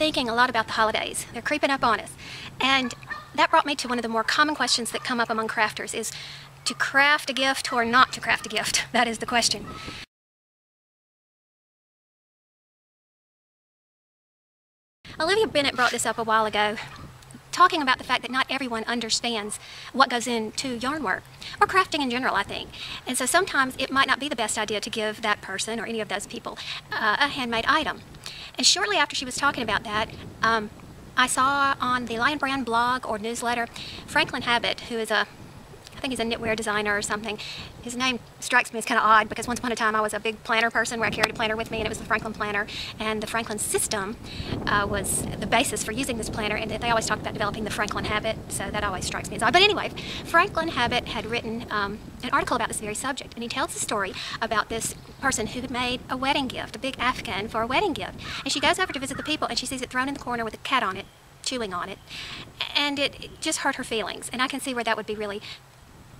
thinking a lot about the holidays. They're creeping up on us. And that brought me to one of the more common questions that come up among crafters is to craft a gift or not to craft a gift. That is the question. Olivia Bennett brought this up a while ago, talking about the fact that not everyone understands what goes into yarn work, or crafting in general, I think. And so sometimes it might not be the best idea to give that person or any of those people a handmade item. And shortly after she was talking about that, I saw on the Lion Brand blog or newsletter, Franklin Habit, who is I think he's a knitwear designer or something. His name strikes me as kind of odd because once upon a time I was a big planner person where I carried a planner with me, and it was the Franklin planner, and the Franklin system was the basis for using this planner, and they always talk about developing the Franklin habit, so that always strikes me as odd. But anyway, Franklin Habit had written an article about this very subject, and he tells the story about this person who had made a wedding gift, a big Afghan for a wedding gift, and she goes over to visit the people and she sees it thrown in the corner with a cat on it, chewing on it, and it just hurt her feelings, and I can see where that would be really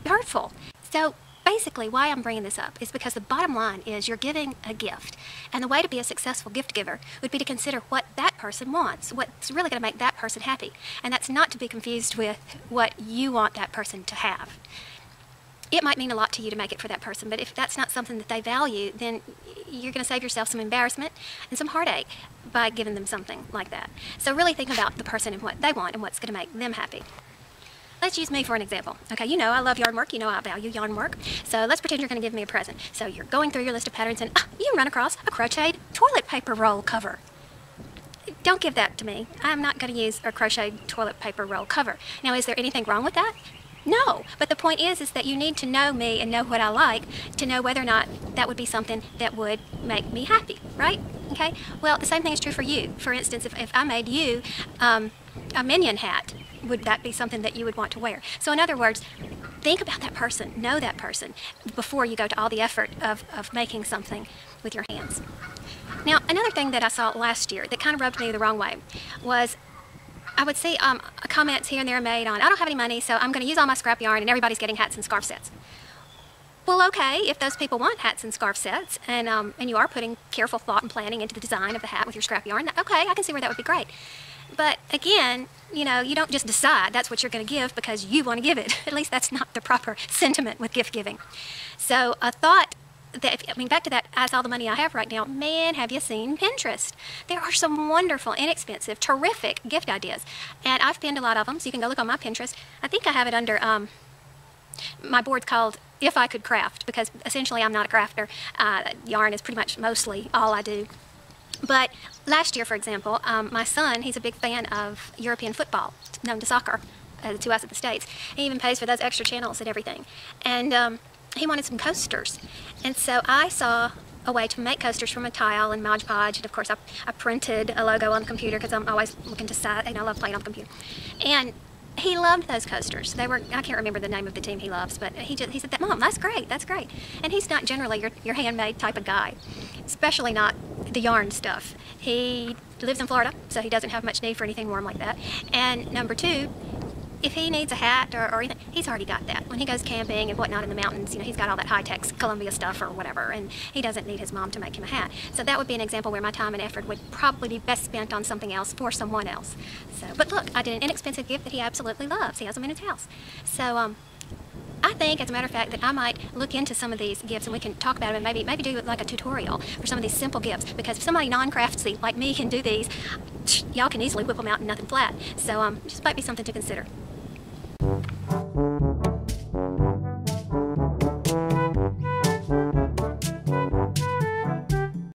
hurtful. So basically why I'm bringing this up is because the bottom line is you're giving a gift, and the way to be a successful gift giver would be to consider what that person wants, what's really going to make that person happy, and that's not to be confused with what you want that person to have. It might mean a lot to you to make it for that person, but if that's not something that they value, then you're going to save yourself some embarrassment and some heartache by giving them something like that. So really think about the person and what they want and what's going to make them happy. Let's use me for an example. Okay, you know I love yarn work, you know I value yarn work, so let's pretend you're going to give me a present. So you're going through your list of patterns and you run across a crocheted toilet paper roll cover. Don't give that to me. I'm not going to use a crocheted toilet paper roll cover. Now, is there anything wrong with that? No, but the point is that you need to know me and know what I like to know whether or not that would be something that would make me happy, right? Okay, well, the same thing is true for you. For instance, if I made you a minion hat, would that be something that you would want to wear? So in other words, think about that person, know that person, before you go to all the effort of making something with your hands. Now, another thing that I saw last year that kind of rubbed me the wrong way was I would see comments here and there made on, I don't have any money, so I'm going to use all my scrap yarn and everybody's getting hats and scarf sets. Well, okay, if those people want hats and scarf sets, and you are putting careful thought and planning into the design of the hat with your scrap yarn, okay, I can see where that would be great. But again, you know, you don't just decide that's what you're going to give because you want to give it. At least that's not the proper sentiment with gift giving. So a thought that, back to that, I saw the money I have right now, man, have you seen Pinterest? There are some wonderful, inexpensive, terrific gift ideas. And I've pinned a lot of them, so you can go look on my Pinterest. I think I have it under, my board's called If I Could Craft, because essentially I'm not a crafter. Yarn is pretty much mostly all I do. But last year, for example, my son, he's a big fan of European football, known to soccer, to us at the States. He even pays for those extra channels and everything. And he wanted some coasters. And so I saw a way to make coasters from a tile and Mod Podge. And of course, I printed a logo on the computer because I'm always looking to site, and I love playing on the computer. And he loved those coasters. They were, I can't remember the name of the team he loves, but he said, Mom, that's great, that's great. And he's not generally your handmade type of guy, especially not the yarn stuff. He lives in Florida, so he doesn't have much need for anything warm like that. And number two, if he needs a hat or anything, he's already got that. When he goes camping and whatnot in the mountains, you know, he's got all that high-tech Columbia stuff or whatever, and he doesn't need his mom to make him a hat. So that would be an example where my time and effort would probably be best spent on something else for someone else. So, but look, I did an inexpensive gift that he absolutely loves. He has them in his house. So I think, as a matter of fact, that I might look into some of these gifts and we can talk about them and maybe do like a tutorial for some of these simple gifts, because if somebody non-craftsy like me can do these, y'all can easily whip them out in nothing flat. So just might be something to consider.